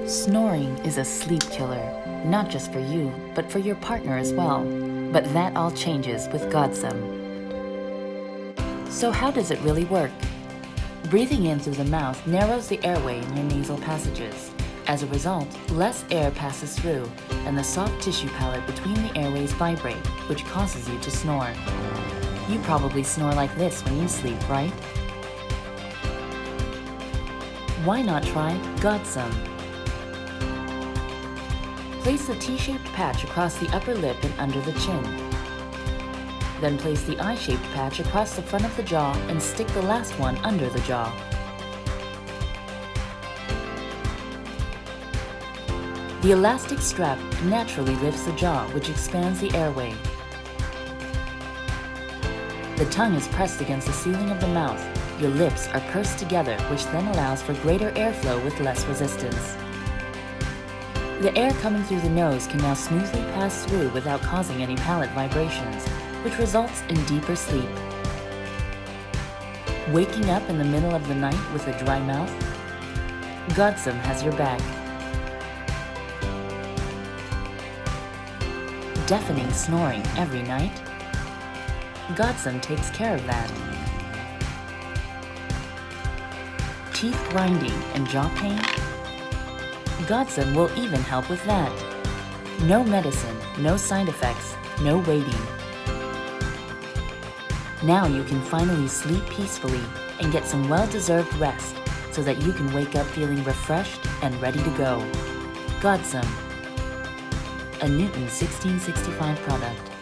Snoring is a sleep killer, not just for you, but for your partner as well. But that all changes with Godsumm. So how does it really work? Breathing in through the mouth narrows the airway in your nasal passages. As a result, less air passes through, and the soft tissue palate between the airways vibrate, which causes you to snore. You probably snore like this when you sleep, right? Why not try Godsumm? Place the T-shaped patch across the upper lip and under the chin. Then place the I-shaped patch across the front of the jaw and stick the last one under the jaw. The elastic strap naturally lifts the jaw, which expands the airway. The tongue is pressed against the ceiling of the mouth. Your lips are pursed together, which then allows for greater airflow with less resistance. The air coming through the nose can now smoothly pass through without causing any palate vibrations, which results in deeper sleep. Waking up in the middle of the night with a dry mouth? Godsumm has your back. Deafening snoring every night? Godsumm takes care of that. Teeth grinding and jaw pain? Godsumm will even help with that. No medicine, no side effects, no waiting. Now you can finally sleep peacefully and get some well-deserved rest so that you can wake up feeling refreshed and ready to go. Godsumm, a Newton 1665 product.